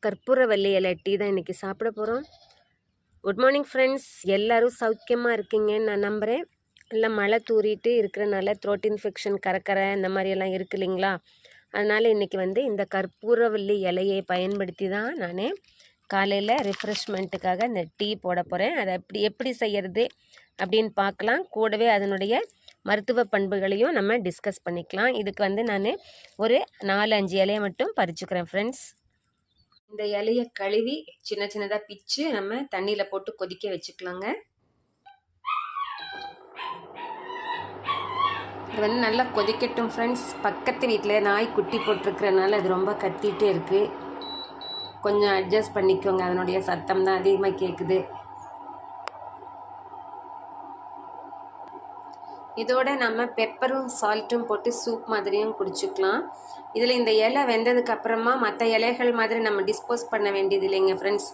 கற்பூரவள்ளி இலை டீ தான் இன்றைக்கி சாப்பிட போகிறோம். குட் மார்னிங் ஃப்ரெண்ட்ஸ், எல்லோரும் சௌக்கியமாக இருக்கீங்கன்னு நான் நம்புகிறேன். இல்லை மழை தூரிட்டு இருக்கிறனால த்ரோட் இன்ஃபெக்ஷன் கரக்கரை இந்த மாதிரியெல்லாம் இருக்கு இல்லைங்களா, அதனால் இன்றைக்கி இந்த கற்பூரவள்ளி இலையை பயன்படுத்தி தான் நான் காலையில் ரிஃப்ரெஷ்மெண்ட்டுக்காக இந்த டீ போட போகிறேன். அதை எப்படி செய்கிறது அப்படின்னு பார்க்கலாம். கூடவே அதனுடைய மருத்துவ பண்புகளையும் நம்ம டிஸ்கஸ் பண்ணிக்கலாம். இதுக்கு நான் ஒரு 4-5 இலையை மட்டும் பறிச்சுக்கிறேன் ஃப்ரெண்ட்ஸ். இந்த இலையை கழுவி சின்ன சின்னதாக பிச்சு நம்ம தண்ணியில் போட்டு கொதிக்க வச்சுக்கலாங்க. இது நல்லா கொதிக்கட்டும் ஃப்ரெண்ட்ஸ். பக்கத்து வீட்டில் நாய் குட்டி போட்டிருக்கிறனால அது ரொம்ப கத்திகிட்டே இருக்குது. கொஞ்சம் அட்ஜஸ்ட் பண்ணிக்கோங்க, அதனுடைய சத்தம் தான் அதிகமாக கேட்குது. இதோட நம்ம பெப்பரும் சால்ட்டும் போட்டு சூப் மாதிரியும் குடிச்சுக்கலாம். இதில் இந்த இலை வெந்ததுக்கு அப்புறமா மற்ற இலைகள் மாதிரி நம்ம டிஸ்போஸ் பண்ண வேண்டியது இல்லைங்க ஃப்ரெண்ட்ஸ்.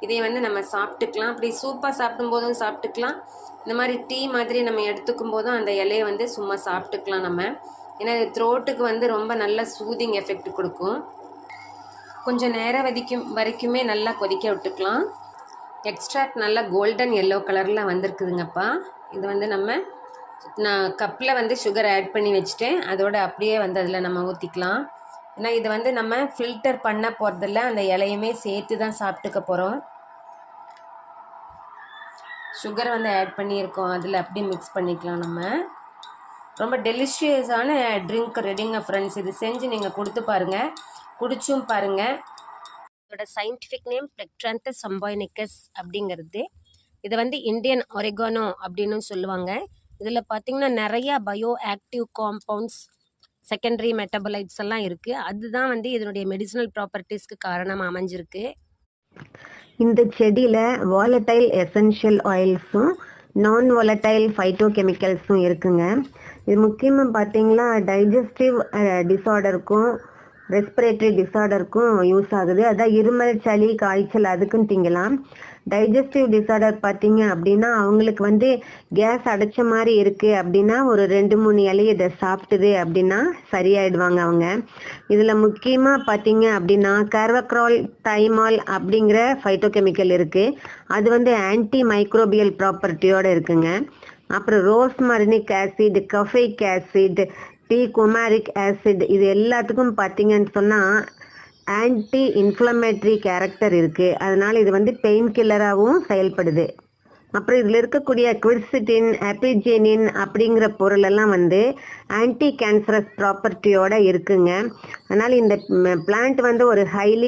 இதை நம்ம சாப்பிட்டுக்கலாம். அப்படி சூப்பாக சாப்பிடும்போதும் சாப்பிட்டுக்கலாம், இந்த மாதிரி டீ மாதிரி நம்ம எடுத்துக்கும் போதும் அந்த இலையை சும்மா சாப்பிட்டுக்கலாம் நம்ம. ஏன்னா இது த்ரோட்டுக்கு ரொம்ப நல்ல சூதிங் எஃபெக்ட் கொடுக்கும். கொஞ்சம் நேரம் வரைக்குமே நல்லா கொதிக்க விட்டுக்கலாம். எக்ஸ்ட்ராக்ட் நல்லா கோல்டன் எல்லோ கலரில் வந்திருக்குதுங்கப்பா. இது நான் கப்பில் சுகர் ஆட் பண்ணி வச்சுட்டேன். அதோட அப்படியே அதில் நம்ம ஊற்றிக்கலாம். ஏன்னா இது நம்ம ஃபில்டர் பண்ண போகிறதில்ல, அந்த இலையுமே சேர்த்து தான் சாப்பிட்டுக்க போகிறோம். சுகர் ஆட் பண்ணியிருக்கோம், அதில் அப்படியே மிக்ஸ் பண்ணிக்கலாம் நம்ம. ரொம்ப டெலிஷியஸான ட்ரிங்க் ரெடிங்க ஃப்ரெண்ட்ஸ். இது செஞ்சு நீங்கள் கொடுத்து பாருங்கள், குடிச்சும் பாருங்கள். இதோட சயின்டிஃபிக் நேம் பிளெக்ட்ரான்தஸ் சம்பாய்னிக்கஸ் அப்படிங்கிறது. இது இந்தியன் ஒரிகானோ அப்படின்னு சொல்லுவாங்க. இதில் பார்த்திங்கன்னா நிறையா bio active compounds, secondary metabolites எல்லாம் இருக்குது. அதுதான் இதனுடைய மெடிசினல் ப்ராப்பர்ட்டிஸ்க்கு காரணமாக அமைஞ்சிருக்கு. இந்த செடியில் வாலட்டைல் எசென்ஷியல் ஆயில்ஸும் நான் வாலட்டைல் ஃபைட்டோ கெமிக்கல்ஸும் இருக்குங்க. இது முக்கியமாக பார்த்திங்கன்னா டைஜஸ்டிவ் டிஸார்டருக்கும் ரெஸ்பிரேட்டரி டிஸார்டருக்கும் யூஸ் ஆகுது. அதான் இருமல், சளி, காய்ச்சல் அதுக்கும் திங்கலாம். டைஜஸ்டிவ் டிஸார்டர் பார்த்தீங்க அப்படின்னா அவங்களுக்கு கேஸ் அடைச்ச மாதிரி இருக்குது அப்படின்னா ஒரு 2-3 இலையை இதை சாப்பிட்டுது அப்படின்னா சரியாயிடுவாங்க அவங்க. இதில் முக்கியமாக பார்த்தீங்க அப்படின்னா கார்வக்ரால் தைமால் அப்படிங்கிற ஃபைட்டோ கெமிக்கல் இருக்குது. அது ஆன்டி மைக்ரோபியல் ப்ராப்பர்ட்டியோடு இருக்குங்க. அப்புறம் ரோஸ்மரினிக் ஆசிட், கஃபைக் ஆசிட், டீ குமாரிக் ஆசிட், இது எல்லாத்துக்கும் பார்த்தீங்கன்னு சொன்னால் ஆன்டி இன்ஃப்ளமேட்டரி கேரக்டர் இருக்குது. அதனால் இது பெயின் கில்லராகவும் செயல்படுது. அப்புறம் இதில் இருக்கக்கூடிய குவிர்சிட்டின், ஆப்பிஜெனின் அப்படிங்கிற பொருளெல்லாம் ஆன்டி கேன்சரஸ் ப்ராப்பர்ட்டியோடு இருக்குங்க. அதனால் இந்த பிளான்ட் ஒரு ஹைலி